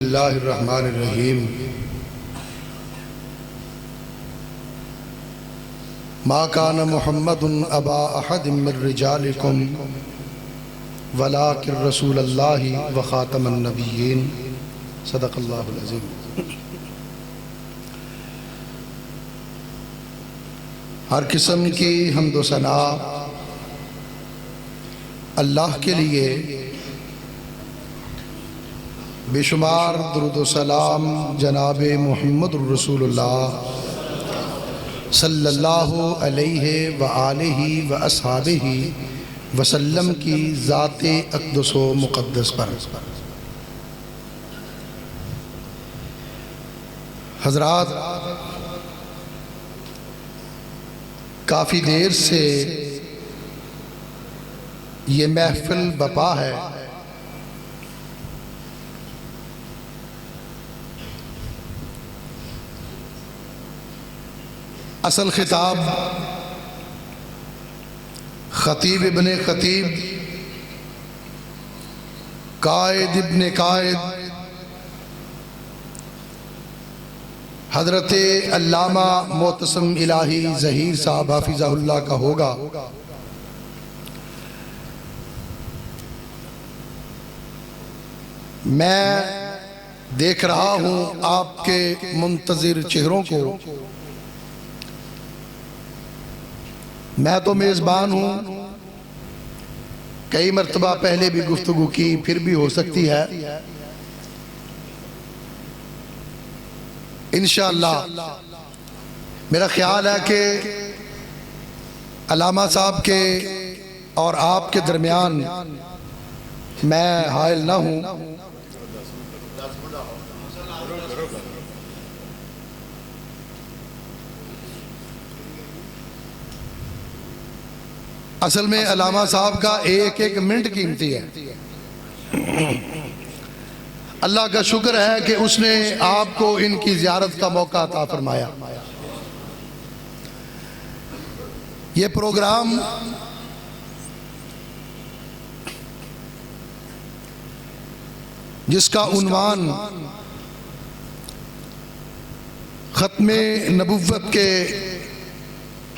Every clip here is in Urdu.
اللہ الرحمن الرحیم ما کان محمد ابا احد من رجالکم ولکن رسول اللہ وخاتم النبیین صدق اللہ العظیم۔ ہر قسم کی حمد و ثنا اللہ کے لیے، بے شمار درود و سلام جناب محمد الرسول اللہ صلی اللہ علیہ وآلہ واصحابہ وسلم کی ذات اقدس و مقدس پر۔ حضرات، کافی دیر سے یہ محفل بپا ہے۔ اصل خطاب خطیب ابن خطیب، قائد ابن قائد، حضرت علامہ معتصم الہی ظہیر صاحب حافظہ اللہ کا ہوگا۔ میں دیکھ رہا ہوں آپ کے منتظر چہروں کو۔ میں تو میزبان ہوں، کئی مرتبہ پہلے بھی گفتگو کی، پھر بھی ہو سکتی ہے انشاءاللہ۔ میرا خیال ہے کہ علامہ صاحب کے اور آپ کے درمیان میں حائل نہ ہوں۔ اصل میں علامہ صاحب کا ایک ایک منٹ قیمتی ہے۔ اللہ کا شکر ہے کہ اس نے آپ کو ان کی زیارت کا موقع عطا فرمایا۔ یہ پروگرام جس کا عنوان ختم نبوت کے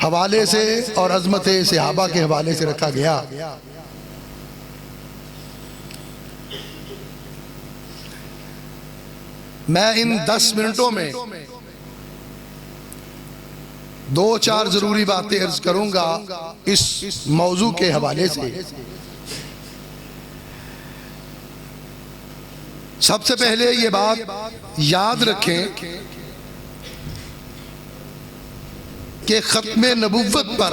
حوالے سے اور عظمت صحابہ کے حوالے سے رکھا گیا، میں ان 10 منٹوں میں 2-4 ضروری باتیں عرض کروں گا اس موضوع کے حوالے سے۔ سب سے پہلے یہ بات یاد رکھیں کہ ختم نبوت پر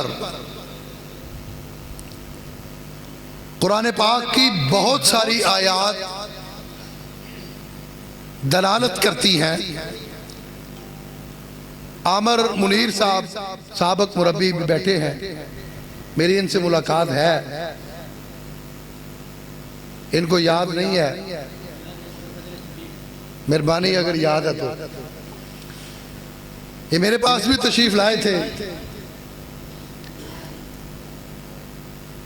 قرآن پاک کی بہت ساری آیات دلالت کرتی ہیں۔ عامر منیر صاحب سابق مربی بھی بیٹھے ہیں، میری ان سے ملاقات ہے، ان کو یاد نہیں ہے، مہربانی اگر یاد ہے تو۔ یہ میرے پاس بھی تشریف لائے تھے۔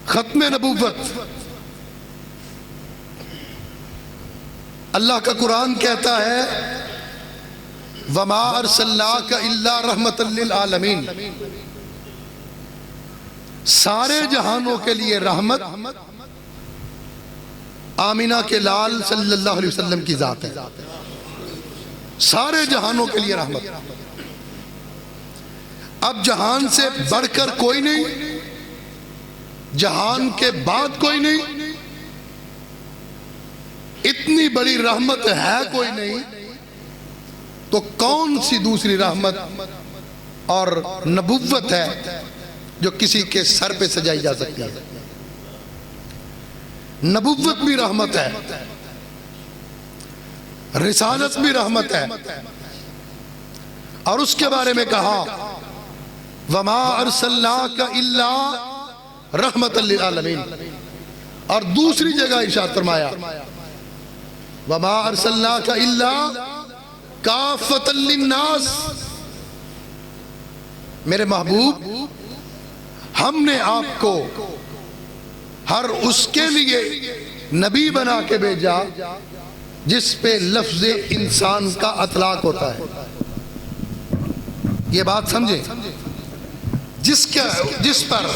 ختم نبوت، اللہ کا قرآن کہتا ہے وَمَا أَرْسَلْنَاكَ إِلَّا رَحْمَةً لِلْعَالَمِينَ، سارے جہانوں کے لیے رحمت آمینہ کے لال صلی اللہ علیہ وسلم کی ذات ہے۔ سارے جہانوں کے لیے رحمت، اب جہان سے بڑھ کر کوئی نہیں، جہان کے بعد کوئی نہیں، اتنی بڑی رحمت ہے کوئی نہیں، تو کون سی دوسری رحمت اور نبوت ہے جو کسی کے سر پہ سجائی جا سکتی ہے؟ نبوت بھی رحمت ہے، رسالت بھی رحمت ہے، اور اس کے بارے میں کہا وَمَا أَرْسَلْنَاكَ إِلَّا رَحْمَةً لِلْعَالَمِينَ، اور دوسری جگہ ارشاد فرمایا وَمَا أَرْسَلْنَاكَ إِلَّا كَافَّةً لِلنَّاسِ، میرے محبوب ہم نے آپ کو ہر اس کے لیے نبی بنا کے بھیجا جس پہ لفظ انسان کا اطلاق ہوتا ہے. یہ بات سمجھے, جس پر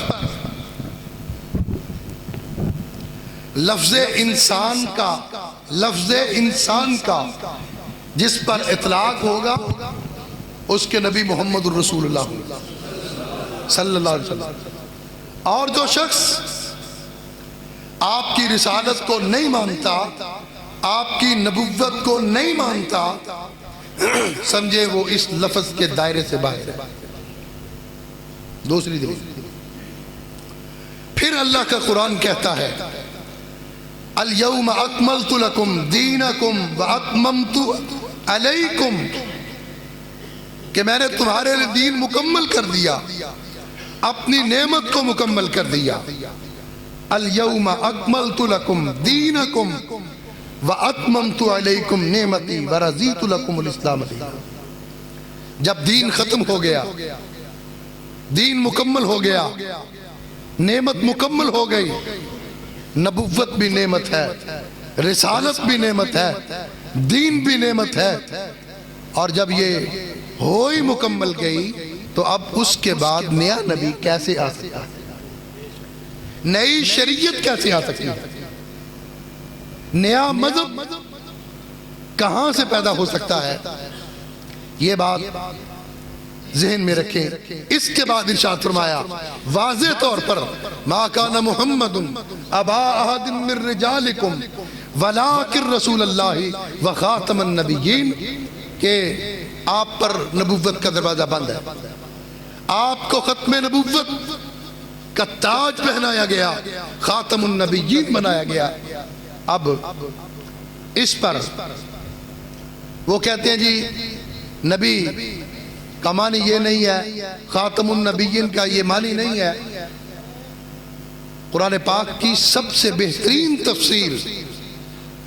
لفظ انسان کا جس پر اطلاق ہوگا اس کے نبی محمد الرسول اللہ صلی اللہ علیہ وسلم. اور جو شخص آپ کی رسالت کو نہیں مانتا, آپ کی نبوت کو نہیں مانتا, سمجھے وہ اس لفظ کے دائرے سے باہر ہے. دوسری دلیل, پھر اللہ کا قرآن کہتا ہے الیوم اکملت لکم دینکم واتممت علیکم, کہ میں نے تمہارے لیے دین مکمل کر دیا, اپنی نعمت کو مکمل کر دیا. الیوم اکملت لکم دینکم واتممت علیکم نعمتی ورضیت لکم الاسلام دینا. جب دین ختم ہو گیا, دین مکمل ہو گیا, نعمت مکمل ہو گئی, نبوت بھی نعمت ہے, رسالت بھی نعمت ہے, دین بھی نعمت ہے, اور جب یہ ہو ہی مکمل گئی تو اب اس کے بعد نیا نبی کیسے آ سکتا ہے, نئی شریعت کیسے آ سکتی ہے, نیا مذہب کہاں سے پیدا ہو سکتا ہے. یہ بات ذہن میں رکھیں. اس کے بعد ارشاد فرمایا واضح طور پر ما کان محمد ابا احد من رجالکم ولکن رسول اللہ وخاتم النبیین, کہ آپ پر نبوت کا دروازہ بند ہے, آپ کو ختم نبوت کا تاج پہنایا گیا, خاتم النبیین بنایا گیا. اب اس پر وہ کہتے ہیں جی نبی کا معنی یہ نہیں ہے, خاتم النبیین کا یہ معنی نہیں ہے. قرآن پاک کی سب سے بہترین تفسیر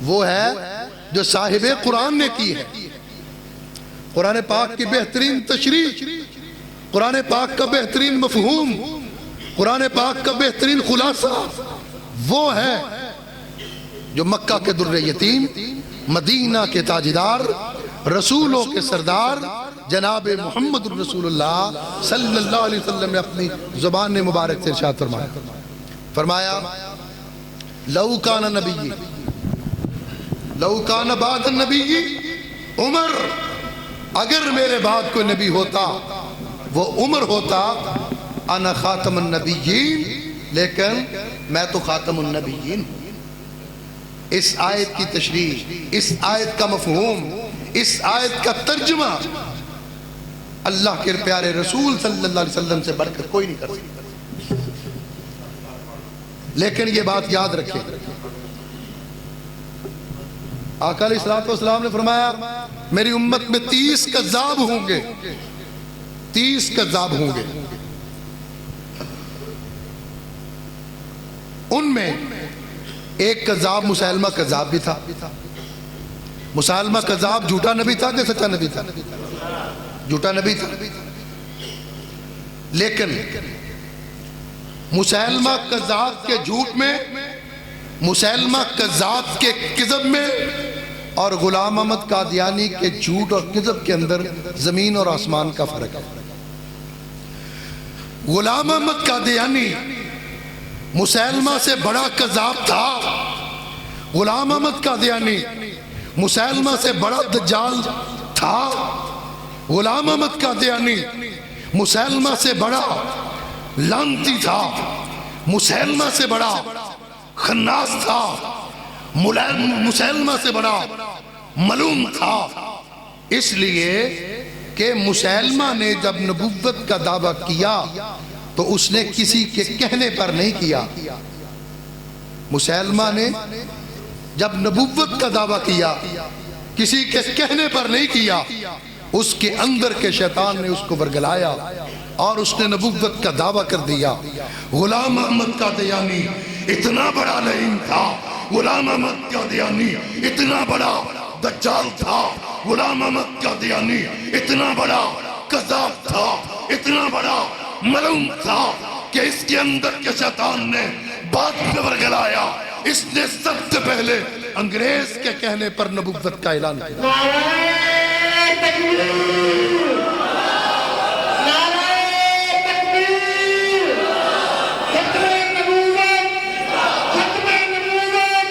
وہ ہے جو صاحب قرآن نے کی ہے. قرآن پاک کی بہترین تشریح, قرآن پاک کا بہترین مفہوم, قرآن پاک کا بہترین خلاصہ وہ ہے جو مکہ کے در یتیم, مدینہ کے تاجدار, رسولوں کے سردار جناب محمد الرسول اللہ صلی اللہ علیہ وسلم نے اپنی زبان مبارک سے ارشاد فرمایا لو کان نبی, لو کان بعد النبی عمر, اگر میرے بعد کوئی نبی ہوتا وہ عمر ہوتا. انا خاتم النبیین, لیکن میں تو خاتم النبیین. اس آیت کی تشریح, اس آیت کا مفہوم, اس آیت کا ترجمہ اللہ کے پیارے رسول صلی اللہ علیہ وسلم سے بڑھ کر کوئی نہیں کر سکتا. لیکن یہ بات یاد رکھیں, آقا علیہ السلام نے فرمایا میری امت میں 30 کذاب ہوں گے, 30 کذاب ہوں گے. ان میں ایک کذاب مسیلمہ کذاب بھی تھا. مسیلمہ کذاب جھوٹا نبی تھا کہ سچا نبی تھا؟ جھوٹا نبی تھا. لیکن مسیلمہ کذاب کے جھوٹ میں, مسیلمہ کذاب کے کذب میں, اور غلام احمد قادیانی کے جھوٹ اور کذب کے اندر زمین اور آسمان کا فرق ہے. غلام احمد قادیانی مسیلمہ سے بڑا کذاب تھا. غلام احمد قادیانی مسیلمہ سے بڑا دجال تھا. غلام احمد قادیانی مسیلمہ سے بڑا لعنتی تھا, مسیلمہ سے بڑا خناس تھا, مسیلمہ سے بڑا ملوم تھا. اس لیے کہ مسیلمہ نے جب نبوت کا دعویٰ کیا تو اس نے کسی کے کہنے پر نہیں کیا. مسیلمہ نے جب نبوت کا دعویٰ کیا کسی کے کہنے پر نہیں کیا, اس کے اندر کے شیطان نے اس کو ورگلایا اور اس نے نبوت کا دعویٰ کر دیا. غلام احمد قادیانی اتنا بڑا لعین تھا, غلام احمد قادیانی اتنا بڑا دجال تھا, غلام احمد قادیانی اتنا بڑا کذاب تھا, اتنا بڑا ملوم تھا کہ اس کے اندر کے شیطان نے بات پہ ورگلایا. اس نے سب سے پہلے انگریز کے کہنے پر نبوت کا اعلان کیا۔ نعرہ تکبیر، نعرہ تکبیر، ختم نبوت، ختم نبوت،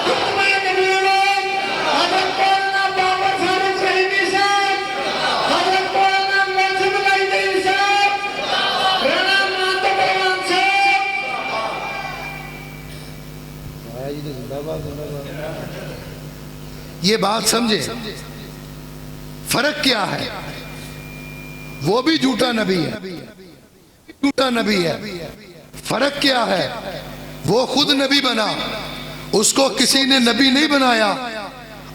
ختم نبوت۔ حضرت مولانا بابر فاروق رحیمی صاحب، حضرت مولانا منصور العیدی صاحب، رانا مہاتما پروان صاحب۔ یہ بات سمجھے، فرق کیا ہے؟ وہ بھی جھوٹا نبی ہے، جھوٹا نبی ہے۔ فرق کیا ہے؟ وہ خود نبی بنا، اس کو کسی نے نبی نہیں بنایا،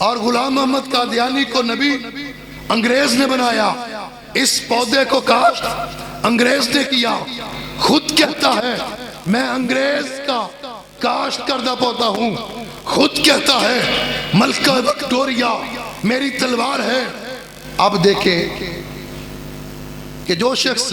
اور غلام محمد قادیانی کو نبی انگریز نے بنایا۔ اس پودے کو کاشت انگریز نے کیا، خود کہتا ہے میں انگریز کا کاشت کردہ پودا ہوں، خود کہتا ہے ملکہ وکٹوریا میری تلوار ہے۔ اب دیکھیں کہ جو شخص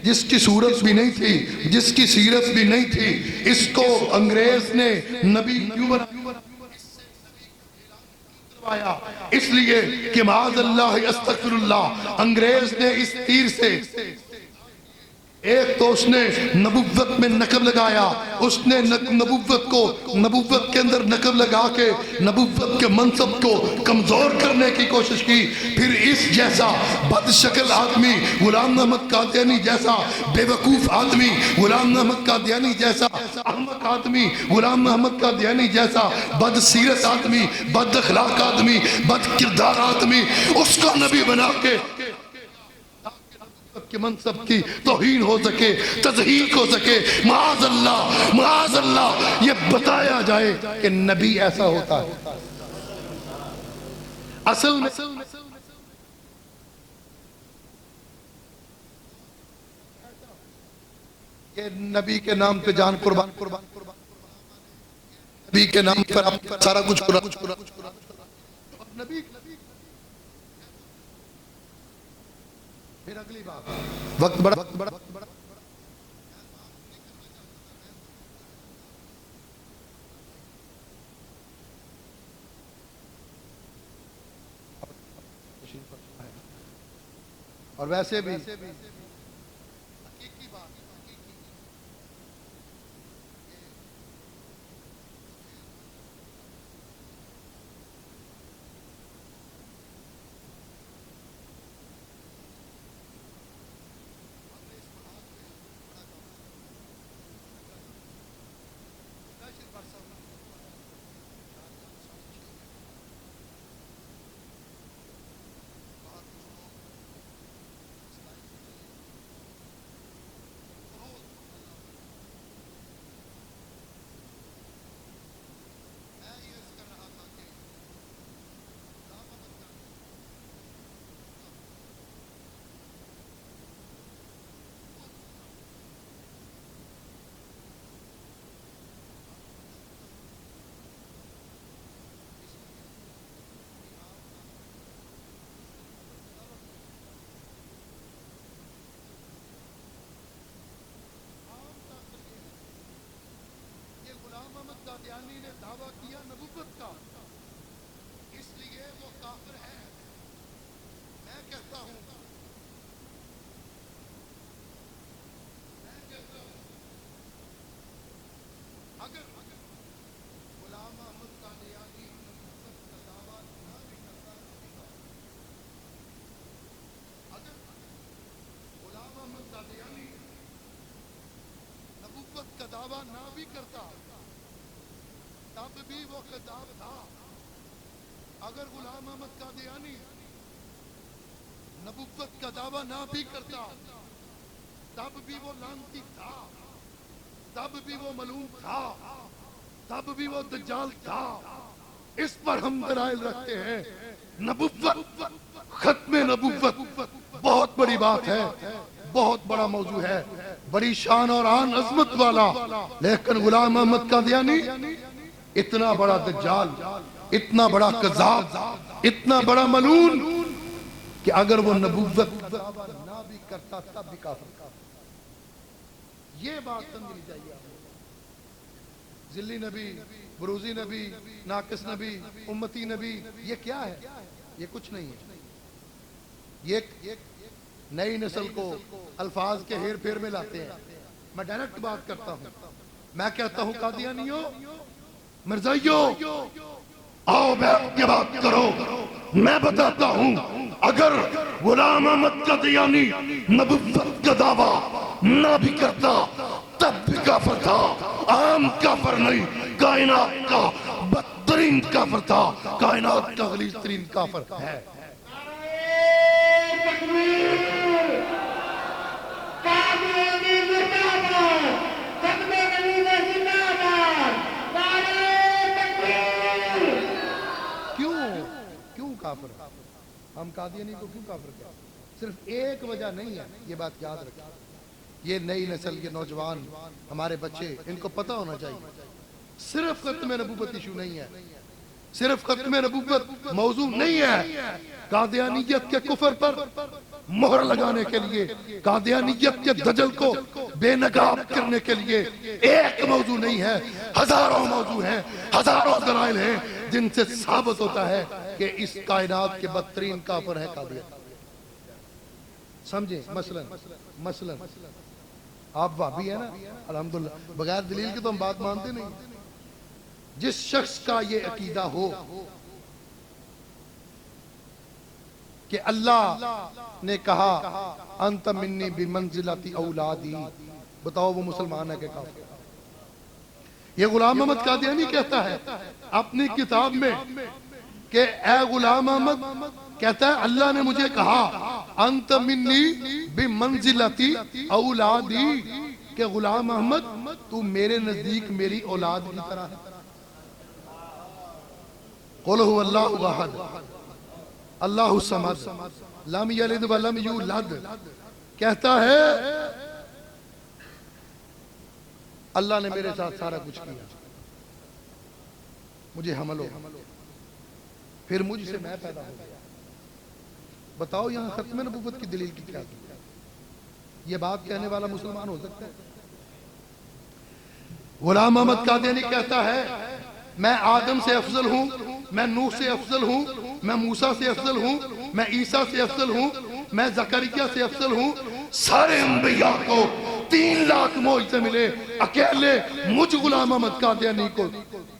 جس کی صورت بھی نہیں تھی، جس کی سیرت بھی نہیں تھی، اس کو انگریز نے نبی کیوں بنایا؟ اس لیے کہ معاذ اللہ استغفر اللہ، انگریز نے اس تیر سے ایک تو اس نے نبوت میں نقب لگایا، اس نے نبوت کو نبوت کے اندر نقب لگا کے نبوت کے منصب کو کمزور کرنے کی کوشش کی۔ پھر اس جیسا بد شکل آدمی غلام محمد قادیانی جیسا، بے وقوف آدمی غلام محمد قادیانی جیسا، احمق آدمی غلام محمد قادیانی جیسا، بد سیرت آدمی، بد اخلاق آدمی، بد کردار آدمی، اس کو نبی بنا کے کہ منصب کی توہین ہو سکے، تضحیق ہو سکے۔ معاذ اللہ یہ بتایا جائے کہ نبی ایسا ہوتا ہے۔ اصل میں کہ نبی کے نام پہ جان قربان، نبی کے نام پر آپ سارا کچھ قربان، نبی پھر اگلی بات، وقت بڑا اور ویسے بھی قادیانی نے دعویٰ کیا نبوت کا، اس لیے وہ کافر ہے۔ میں کہتا ہوں اگر غلام محمد قادیانی نبوت کا دعویٰ نہ بھی کرتا، اگر غلام محمد قادیانی نبوت کا دعویٰ نہ بھی کرتا تب بھی وہ کذاب تھا. اگر غلام احمد قادیانی نبوت کا دعویٰ نہ بھی کرتا تب بھی وہ لعنتی تھا, تب بھی وہ ملعون تھا, تب بھی وہ دجال تھا. اس پر ہم دلائل رکھتے ہیں. نبوت, ختم نبوت بہت بڑی بات ہے, بہت بڑا موضوع ہے, بڑی شان اور آن عظمت والا. لیکن غلام احمد قادیانی اتنا بڑا دجال, اتنا بڑا کذاب, اتنا بڑا ملعون کہ اگر وہ نبوت نہ بھی کرتا تب بھی کافر. یہ بات سمجھنی چاہیے. ذلی نبی, بروزی نبی, ناقص نبی, امتی نبی, یہ کیا ہے؟ یہ کچھ نہیں ہے. یہ نئی نسل کو الفاظ کے ہیر پھیر میں لاتے ہیں. میں ڈائریکٹ بات کرتا ہوں. میں کہتا ہوں قادیانیوں, مرزائیوں, آؤ بیٹھ کے بات کرو. میں بتاتا ہوں اگر غلام احمد قادیانی نبوت کا دعویٰ نہ بھی کرتا تب بھی کافر تھا. عام کافر نہیں, کائنات کا بدترین کافر تھا, کائنات کا غلیظ ترین کافر ہے. کیوں کافر؟ ہم قادیانی کو کیوں کافر کہتے ہیں؟ صرف ایک وجہ نہیں ہے, یہ بات یاد رکھیں. یہ نئی نسل, یہ نوجوان, ہمارے بچے, ان کو پتہ ہونا چاہیے صرف ختم نبوت ایشو نہیں ہے, صرف ختم نبوت موضوع نہیں ہے. قادیانیت کے کفر پر مہر لگانے کے لیے, قادیانیت کے دجل کو بے نقاب کرنے کے لیے ایک موضوع نہیں ہے, ہزاروں موضوع ہیں, ہزاروں دلائل ہیں جن سے ثابت ہوتا ہے کہ اس کائنات کے بدترین کافر ہے قادیانی. سمجھیں. مثلا آپ وہابی ہیں نا, الحمدللہ, بغیر دلیل کے تو ہم بات مانتے نہیں. جس شخص کا یہ عقیدہ ہو کہ اللہ نے کہا انت منی بمنزلتی اولادی, بتاؤ وہ مسلمان ہے کہ کافر؟ یہ غلام احمد قادیانی کہتا ہے اپنی کتاب میں کہ اے غلام احمد, کہتا ہے اللہ نے مجھے کہا انت منی بمنزلتی اولادی, کہ غلام احمد تو میرے نزدیک میری اولاد کی طرح ہے. قل هو اللہ احد اللہ الصمد لم یلد ولم یولد. کہتا ہے اللہ نے میرے ساتھ سارا کچھ کیا, مجھے حمل ہو, پھر مجھ سے میں پیدا ہو گیا. بتاؤ یہاں ختم نبوت کی دلیل کی کیا؟ یہ بات کہنے والا مسلمان ہو سکتا ہے؟ غلام احمد قادیانی کہتا ہے میں آدم سے افضل ہوں, میں نوح سے افضل ہوں, میں موسیٰ سے افضل ہوں, میں عیسیٰ سے افضل ہوں, میں زکریا سے افضل ہوں. سارے انبیاء کو 3 لاکھ معجزے ملے, اکیلے مجھ غلام احمد قادیانی کو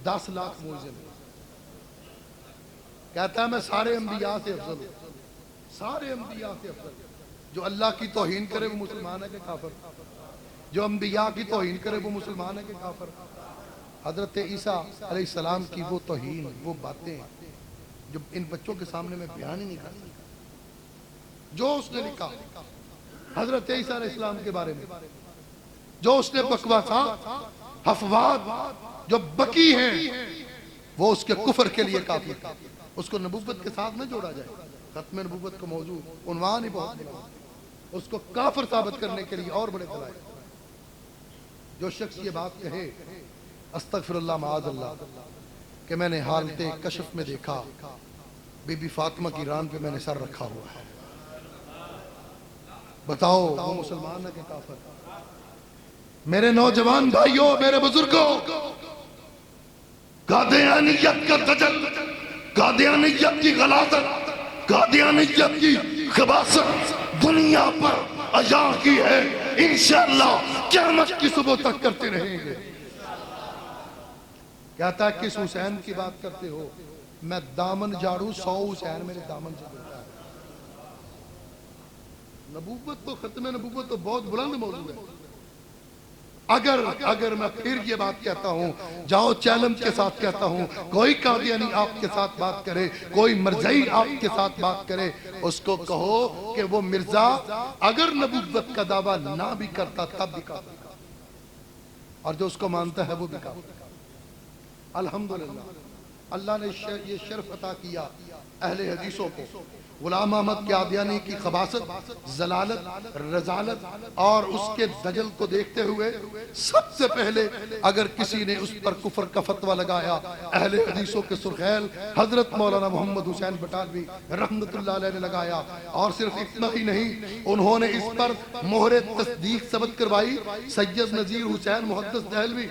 10 لاکھ معجزے ملے. کہتا ہے میں سارے انبیاء سے افضل ہوں, سارے انبیاء سے افضل. جو اللہ کی توہین کرے وہ مسلمان ہے کہ کافر؟ جو انبیاء کی توہین کرے وہ مسلمان ہے کہ کافر؟ حضرت عیسیٰ علیہ السلام کی وہ توہین, وہ باتیں جو ان بچوں کے سامنے میں بیان ہی نہیں کر سکتا. جو اس نے لکھا حضرت عیسیٰ علیہ السلام کے بارے میں, جو اس نے بکواسات, افواد جو بکی ہیں, وہ اس کے کفر کے لیے کافی تھا. اس کو نبوت کے ساتھ نہ جوڑا جائے. ختم نبوت کا موضوع عنوان ہی بہت بڑا, اس کو کافر ثابت کرنے کے لیے اور بڑے دلائل. جو شخص یہ بات کہے استغفر اللہ معاذ اللہ کہ میں نے حالت کشف میں دیکھا بی بی فاطمہ کی ران پہ میں نے سر رکھا ہوا ہے, بتاؤ وہ مسلمان ہے کہ کافر؟ میرے نوجوان بھائیوں, میرے بزرگوں, قادیانیت کا دجل, قادیانیت کی غلاظت, قادیانیت کی خباثت دنیا پر عیاں کی ہے. انشاءاللہ قیامت کی صبح تک کرتے رہیں گے. کہتا ہے کس حسین کی بات کرتے ہو؟ میں دامن جھاڑوں 100 حسین میرے دامن سے دیتا ہے. نبوت تو ختم نبوت تو بہت بلند موضوع ہے. اگر میں پھر یہ بات کہتا ہوں، جاؤ چیلنج کے ساتھ کہتا ہوں، کوئی قادیانی آپ کے ساتھ بات کرے، کوئی مرزائی آپ کے ساتھ بات کرے، اس کو کہو کہ وہ مرزا اگر نبوت کا دعویٰ نہ بھی کرتا تب بھی کافر، اور جو اس کو مانتا ہے وہ بھی کافر۔ الحمدللہ اللہ نے یہ شرف عطا کیا اہل حدیثوں کو، غلام احمد قادیانی کی خباثت، ضلالت، رذالت اور اس کے دجل کو دیکھتے ہوئے سب سے پہلے اگر کسی نے اس پر کفر کا فتویٰ لگایا، اہل حدیثوں کے سرخیل حضرت مولانا محمد حسین بٹالوی رحمت اللہ علیہ نے لگایا، اور صرف اتنا ہی نہیں، انہوں نے اس پر مہر تصدیق ثبت کروائی سید نذیر حسین محدث دہلوی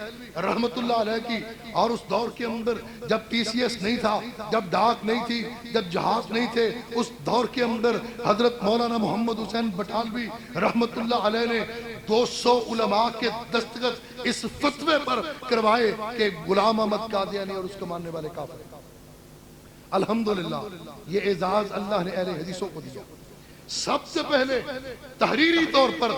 رحمت اللہ علیہ کی۔ اور اس دور کے اندر جب ٹی سی ایس نہیں تھا، جب ڈاک نہیں تھی، جب جہاز نہیں تھے، اس دور کے اندر حضرت مولانا محمد حسین بٹالوی رحمت اللہ علیہ نے 200 علماء کے دستخط اس فتوے پر کروائے کہ غلام احمد قادیانی اور اس کو ماننے والے کافر ہیں۔ الحمدللہ یہ اعزاز اللہ نے اہل حدیثوں کو دیا۔ سب سے پہلے تحریری طور پر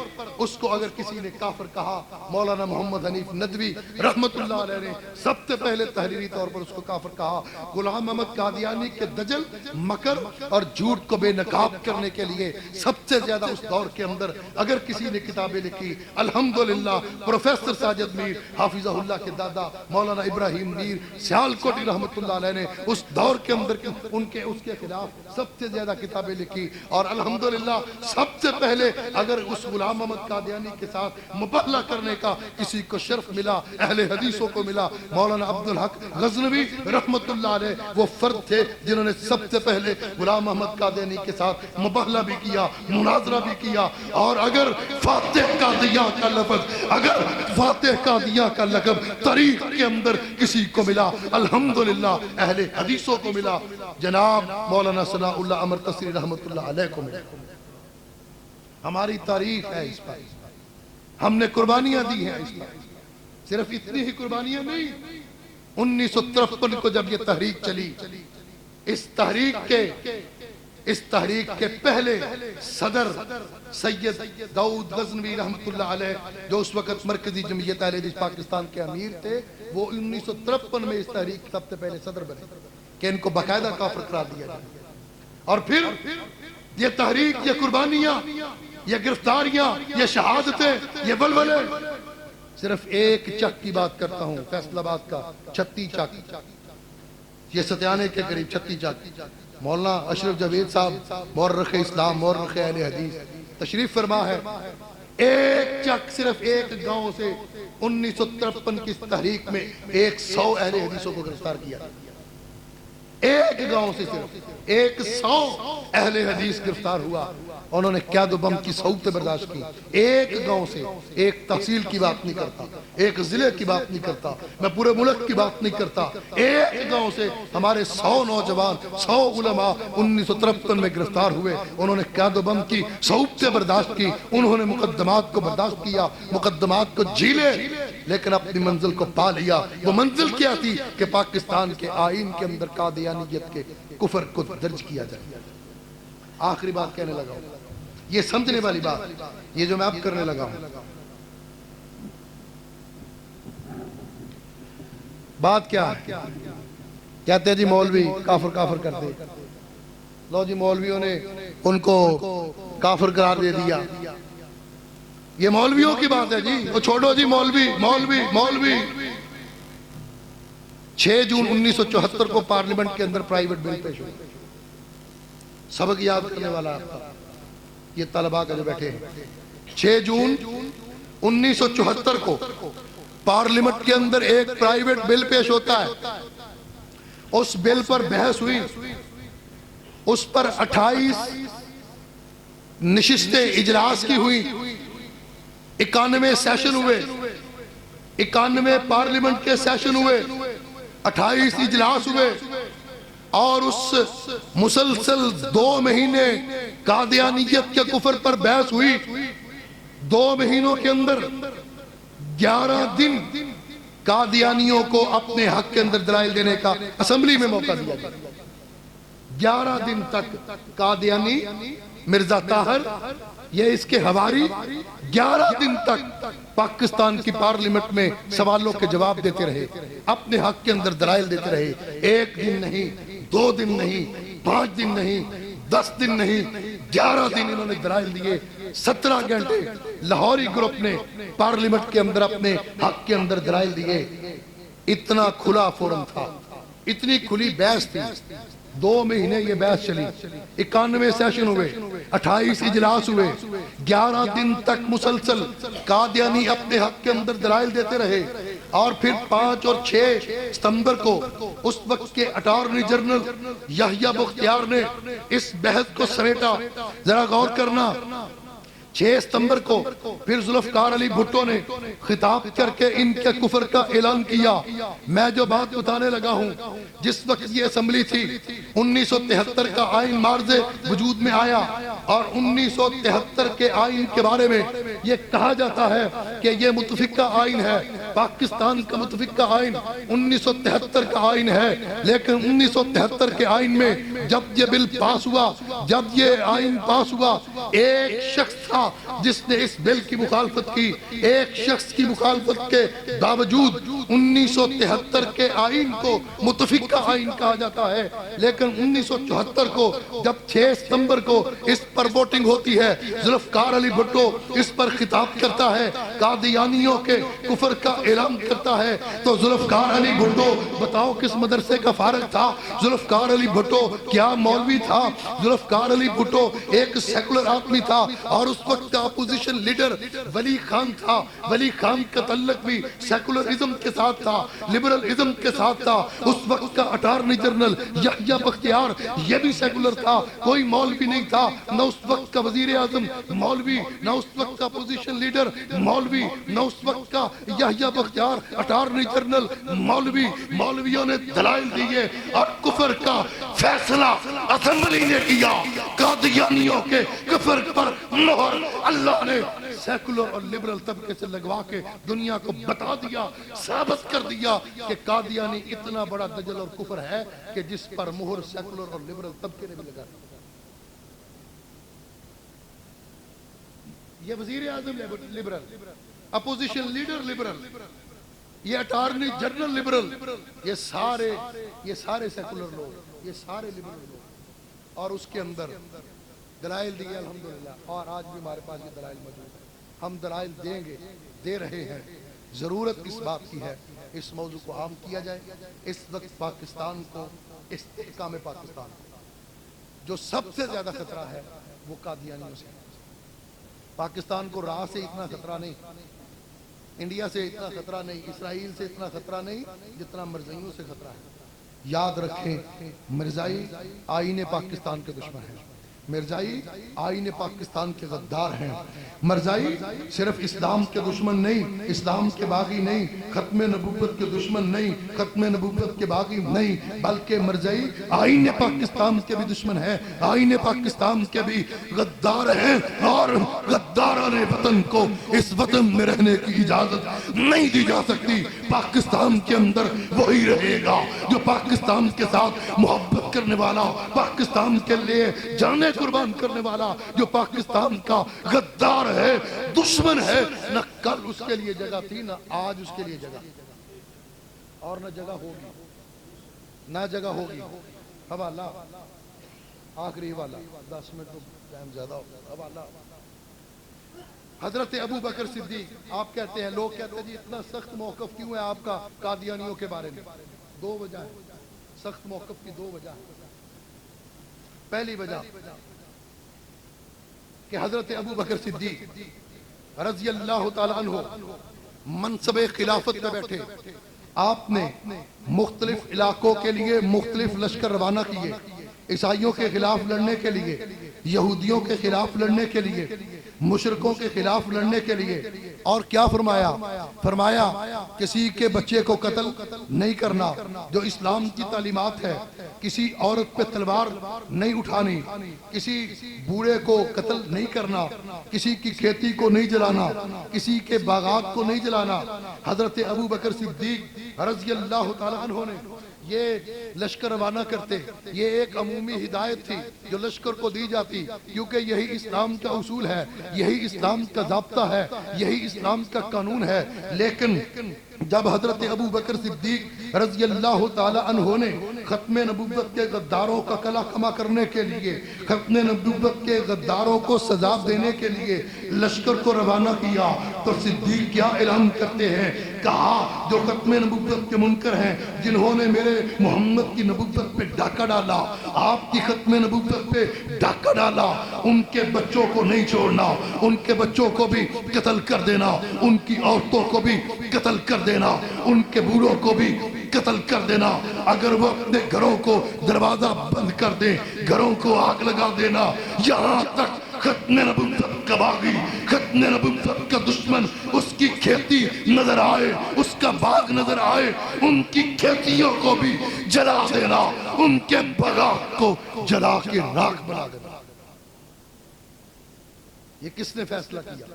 اس کو اگر کسی نے کافر کہا، مولانا محمد حنیف ندوی رحمت اللہ علیہ نے سب سے پہلے تحریری طور پر اس کو کافر کہا۔ غلام احمد قادیانی کے دجل، مکر اور جھوٹ کو بے نقاب کرنے کے لیے سب سے زیادہ اس دور کے اندر اگر کسی نے کتابیں لکھی، الحمدللہ پروفیسر ساجد میر حافظہ اللہ کے دادا مولانا ابراہیم میر سیالکوٹی رحمت اللہ علیہ نے اس دور کے اندر اس کے خلاف سب سے زیادہ کتابیں لکھی۔ اور الحمدللہ سب سے پہلے اگر اس غلام احمد قادیانی کے ساتھ مباہلہ کرنے کا کسی کو شرف ملا، اہل حدیثوں کو ملا، مولانا عبدالحق غزنوی رحمت اللہ علیہ وہ فرد تھے جنہوں نے سب سے پہلے غلام احمد قادیانی کے ساتھ مباہلہ بھی کیا، مناظرہ بھی کیا۔ اور اگر فاتح قادیہ کا لفظ، اگر فاتح قادیہ کا لقب تاریخ کے اندر کسی کو ملا، الحمدللہ اہل حدیثوں کو ملا، جناب مولانا ثناء اللہ عمر تصری رحمت اللہ علیہ کو ملا۔ ہماری تاریخ ہے اس پر، ہم نے قربانیاں دی ہیں اس پر۔ صرف اتنی ہی قربانیاں نہیں، 1953 کو جب یہ تحریک چلی، اس تحریک کے پہلے صدر سید داؤد غزنوی رحمت اللہ علیہ جو اس وقت مرکزی جمعیت اہل حدیث پاکستان کے امیر تھے، وہ 1953 میں اس تحریک سب سے پہلے صدر بنے کہ ان کو باقاعدہ کافر قرار دیا جائے۔ اور پھر یہ تحریک، یہ قربانیاں، یہ گرفتاریاں، یہ شہادتیں، یہ ولولے، صرف ایک چک کی بات کرتا ہوں، فیصل آباد کا چھتی چک، یہ ستیانے کے قریب چھتی چک، مولانا اشرف جاوید صاحب مورخ اسلام، مورخ اہل حدیث تشریف فرما ہے۔ ایک چک، صرف ایک گاؤں سے 1953 کی تحریک میں 100 اہل حدیثوں کو گرفتار کیا، ایک گاؤں سے صرف 100 اہل حدیث گرفتار ہوا۔ انہوں نے قید و بم کی صعوبتیں برداشت کی، ایک گاؤں سے، ایک تحصیل کی بات نہیں کرتا، ایک ضلع کی بات نہیں کرتا، میں پورے ملک کی بات نہیں کرتا، ایک گاؤں سے ہمارے 100 نوجوان، 100 علماء 1953 میں گرفتار ہوئے۔ انہوں نے قید و بم کی صعوبتیں برداشت کی، انہوں نے مقدمات کو برداشت کیا، مقدمات کو جھیلے، لیکن اپنی منزل کو پا لیا۔ وہ منزل کیا تھی کہ پاکستان کے آئین کے اندر قادیانیت کے کفر کو درج کیا جائے۔ آخری بات کہنے لگا ہوں، یہ سمجھنے والی بات، یہ جو میں اب کرنے لگا ہوں، بات کیا ہے؟ کہتے ہیں جی مولوی کافر کافر کرتے، لو جی مولویوں نے ان کو کافر قرار دے دیا۔ یہ مولویوں کی بات ہے جی، وہ چھوڑو جی مولوی مولوی مولوی۔ 6 جون 1974 کو پارلیمنٹ کے اندر پرائیویٹ بل پیش ہوئی، سبق یاد کرنے والا آپ کا، یہ طلباء کا جو بیٹھے ہیں۔ 6 جون 1974 کو پارلیمنٹ کے اندر ایک پرائیویٹ بل پیش ہوتا ہے، اس بل پر بحث ہوئی، اس پر 28 نشستیں اجلاس کی ہوئی، 91 سیشن ہوئے، 91 پارلیمنٹ کے سیشن ہوئے، 28 اجلاس ہوئے، اور اس مسلسل 2 مہینے قادیانیت کے کفر پر بحث ہوئی۔ 2 مہینوں کے اندر 11 دن قادیانیوں کو اپنے حق کے اندر دلائل دینے کا اسمبلی میں موقع دیا گیا۔ 11 دن تک قادیانی مرزا طاہر یہ اس کے حواری 11 دن تک پاکستان کی پارلیمنٹ میں سوالوں کے جواب دیتے رہے، اپنے حق کے اندر دلائل دیتے رہے. 1 دن نہیں، 2 دن نہیں، 5 دن نہیں، 10 دن نہیں، 11 دن انہوں نے دلائل دیے. 17 گھنٹے لاہوری گروپ نے پارلیمنٹ کے اندر اپنے حق کے اندر دلائل دیے. اتنا کھلا فورم تھا، اتنی کھلی بحث تھی. 2 مہینے یہ بحث چلی، 91 سیشن ہوئے، 28 اجلاس ہوئے، 11 دن تک مسلسل قادیانی اپنے حق کے اندر دلائل دیتے رہے. اور پھر 5 اور 6 ستمبر کو اس وقت کے اٹارنی جنرل یحییٰ بختیار نے اس بحث کو سمیٹا. ذرا غور کرنا، 6 ستمبر کو پھر ذوالفقار علی بھٹو نے خطاب کر کے ان کے کفر کا اعلان کیا. میں جو بات بتانے لگا ہوں، جس وقت یہ اسمبلی تھی 1973 کا آئین مارز وجود میں آیا، اور 1973 کے آئین کے بارے میں یہ کہا جاتا ہے کہ یہ متفقہ آئین ہے، پاکستان کا متفقہ آئین 1973 کا آئین ہے. لیکن 1973 کے آئین میں جب یہ بل پاس ہوا، جب یہ آئین پاس ہوا، ایک شخص تھا جس نے اس بل کی مخالفت کی. ایک شخص کی مخالفت کے باوجود 1973 کے آئین کو متفقہ آئین کہا جاتا ہے. لیکن 1974 کو جب 6 ستمبر کو اس پر ووٹنگ ہوتی ہے، ذوالفقار علی بھٹو اس پر خطاب کرتا ہے، قادیانیوں کے کفر کا اعلان کرتا ہے. تو ذوالفقار علی بھٹو بتاؤ کس مدرسے کا فارغ تھا؟ ذوالفقار علی بھٹو کیا مولوی تھا؟ ذوالفقار علی بھٹو ایک سیکولر آدمی تھا، اور اس وقت کا اپوزیشن لیڈر ولی خان تھا. ولی خان کا تعلق بھی سیکولرزم کے ساتھ تھا، لبرلزم کے ساتھ تھا. اس وقت کا اٹارنی جنرل یحییٰ بختیار یہ بھی سیکولر تھا، کوئی مولوی نہیں تھا. نہ اس وقت کا وزیر اعظم مولوی، نہ اس وقت کا اپوزیشن لیڈر مولوی، نہ اس وقت کا یحییٰ بختیار اٹارنی جنرل مولوی. مولویوں نے دلائل دیے اور کفر کا فیصلہ اسمبلی نے کیا. قادیانیوں کے کفر پر مہر اللہ نے سیکولر اور لبرل طبقے سے لگوا کے دنیا کو بتا دیا، ثابت کر دیا کہ قادیانی اتنا بڑا دجل اور کفر ہے کہ جس پر مہر سیکولر اور لبرل طبقے نے بھی لگا دی. یہ وزیر اعظم لبرل، اپوزیشن لیڈر لبرل، یہ اٹارنی جنرل لبرل، یہ سارے سیکولر لوگ، یہ سارے لبرل لوگ. اور اس کے اندر دلائل دیے الحمدللہ، اور آج بھی ہمارے پاس یہ دلائل موجود ہے. ہم دلائل دیں گے، دے رہے ہیں. ضرورت اس بات کی ہے اس موضوع کو عام کیا جائے. اس وقت پاکستان کو، استحکام پاکستان جو سب سے زیادہ خطرہ ہے وہ قادیانیوں سے. پاکستان کو راہ سے اتنا خطرہ نہیں، انڈیا سے اتنا خطرہ نہیں، اسرائیل سے اتنا خطرہ نہیں جتنا مرزائیوں سے خطرہ ہے. یاد رکھیں، مرزائی آئین پاکستان کے دشمن ہیں، مرزائی آئین پاکستان کے غدار ہیں. مرزائی صرف اسلام کے دشمن نہیں، اسلام کے باغی نہیں، ختم نبوت کے دشمن نہیں، ختم نبوت کے باغی نہیں، بلکہ مرزائی آئین پاکستان کے بھی دشمن ہیں، آئین پاکستان کے بھی غدار ہیں. اور غداران وطن کو اس وطن میں رہنے کی اجازت نہیں دی جا سکتی. پاکستان کے اندر وہی رہے گا جو پاکستان کے ساتھ محبت کرنے والا، پاکستان کے لیے جانے قربان کرنے والا، جو پاکستان کا غدار ہے، دشمن ہے. نہ کل اس کے لیے جگہ تھی، نہ آج اس کے لیے جگہ، اور نہ جگہ ہوگی، نہ جگہ ہوگی. حوالہ آخری حوالہ، 10 منٹ تو ٹائم زیادہ ہو گیا. حوالہ حضرت ابو بکر صدیق. آپ کہتے ہیں، لوگ کہتے ہیں جی اتنا سخت موقف کیوں ہے آپ کا قادیانیوں کے بارے میں؟ 2 وجہ ہے سخت موقف کی. 2 وجہ ہے. پہلی وجہ کہ حضرت ابو بکر صدیق رضی اللہ تعالیٰ عنہ منصب خلافت میں بیٹھے. آپ نے مختلف علاقوں کے لیے مختلف لشکر روانہ کیے، عیسائیوں کے خلاف لڑنے کے لیے، یہودیوں کے خلاف لڑنے کے لیے، مشرکوں کے خلاف لڑنے کے لیے. اور کیا فرمایا؟ فرمایا کسی کے بچے کو قتل نہیں کرنا جو اسلام کی تعلیمات ہے، کسی عورت پہ تلوار نہیں اٹھانی، کسی بوڑھے کو قتل نہیں کرنا، کسی کی کھیتی کو نہیں جلانا، کسی کے باغات کو نہیں جلانا. حضرت ابو بکر صدیق رضی اللہ تعالیٰ عنہ نے یہ لشکر روانہ کرتے، یہ ایک عمومی ہدایت تھی جو لشکر کو دی جاتی، کیونکہ یہی اسلام کا اصول ہے، یہی اسلام کا ضابطہ ہے، یہی اسلام کا قانون ہے۔ لیکن جب حضرت ابو بکر صدیق رضی اللہ تعالی عنہ نے ختم نبوت کے غداروں کا کلا کما کرنے کے لیے، ختم نبوت کے غداروں کو سزا دینے کے لیے لشکر کو روانہ کیا، تو صدیق کیا اعلان کرتے ہیں؟ کہا جو ختم نبوت کے منکر ہیں، جنہوں نے میرے محمد کی نبوت پہ ڈاکہ ڈالا، آپ کی ختم نبوت پہ ڈاکہ ڈالا، ان کے بچوں کو نہیں چھوڑنا، ان کے بچوں کو بھی قتل کر دینا، ان کی عورتوں کو بھی قتل کر دینا، ان کے بوڑھوں کو بھی قتل کر دینا، اگر وہ اپنے گھروں کو دروازہ بند کر دیں، گھروں کو آگ لگا دینا، یہاں تک ختم نبوت کا باغی، ختم نبوت کا دشمن، اس کی کھیتی نظر آئے، اس کا باغ نظر آئے، ان کی کھیتیوں کو بھی جلا دینا، ان کے باغات کو جلا کے راکھ بنا دینا۔ یہ کس نے فیصلہ کیا؟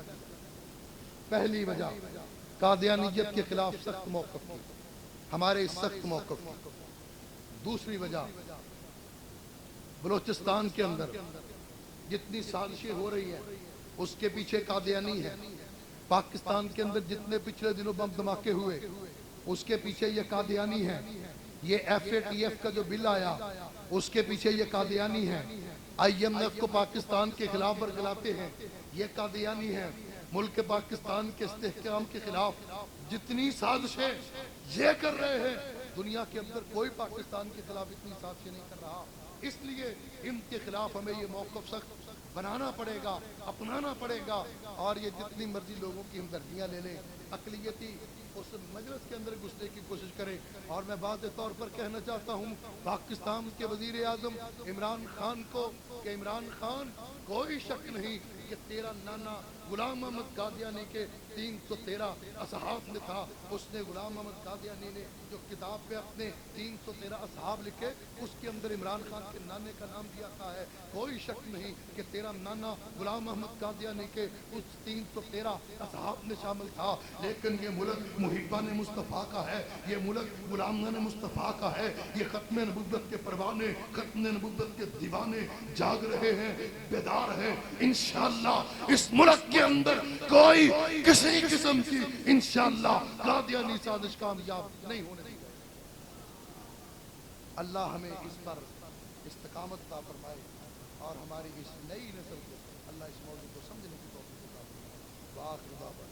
پہلی وجہ قادیانیت کے خلاف سخت موقف کی، ہمارے سخت موقف کی۔ دوسری وجہ بلوچستان کے اندر جتنی سازشیں ہو رہی ہیں اس کے پیچھے قادیانی ہے، پاکستان کے اندر جتنے پچھلے دنوں بم دھماکے ہوئے اس کے پیچھے یہ قادیانی ہے، یہ FATF کا جو بل آیا اس کے پیچھے یہ قادیانی ہے، IMF کو پاکستان کے خلاف ورگلاتے ہیں، یہ قادیانی ہے، ملک پاکستان کے استحکام کے خلاف جتنی سازشیں یہ کر رہے ہیں، دنیا کے اندر کوئی پاکستان کے خلاف اتنی سازشیں نہیں کر رہا۔ اس لیے ان کے خلاف ہمیں یہ موقف سخت بنانا پڑے گا، اپنانا پڑے گا، اور یہ جتنی مرضی لوگوں کی ہمدردیاں لے لیں، اقلیتی اس مجلس کے اندر گھسنے کی کوشش کریں۔ اور میں واضح طور پر کہنا چاہتا ہوں پاکستان کے وزیر اعظم عمران خان کو کہ عمران خان، کوئی شک نہیں کہ تیرا نانا غلام محمد قادیانی کے 313 اصحاب میں تھا، اس نے غلام محمد قادیانی نے جو کتاب پہ اپنے 313 اصحاب لکھے اس کے اندر عمران خان کے نانے کا نام دیا تھا ہے۔ کوئی شک نہیں کہ تیرا نانا غلام محمد قادیانی کے اس 313 اصحاب میں شامل تھا، لیکن یہ ملک محبان مصطفیٰ کا ہے، یہ ملک غلامان مصطفیٰ کا ہے، یہ ختم نبوت کے پروانے، ختم نبوت کے دیوانے جاگ رہے ہیں، بیدار ہیں۔ انشاءاللہ اس ملک کے اندر کوئی کسی قسم کی انشاءاللہ قادیانی سازش کامیاب نہیں ہونے دے گا۔ اللہ ہمیں اس پر استقامت عطا فرمائے اور ہماری اس نئی نسل کو اللہ اس موضوع کو سمجھنے کی توفیق عطا فرمائے۔ وآخر دعوانا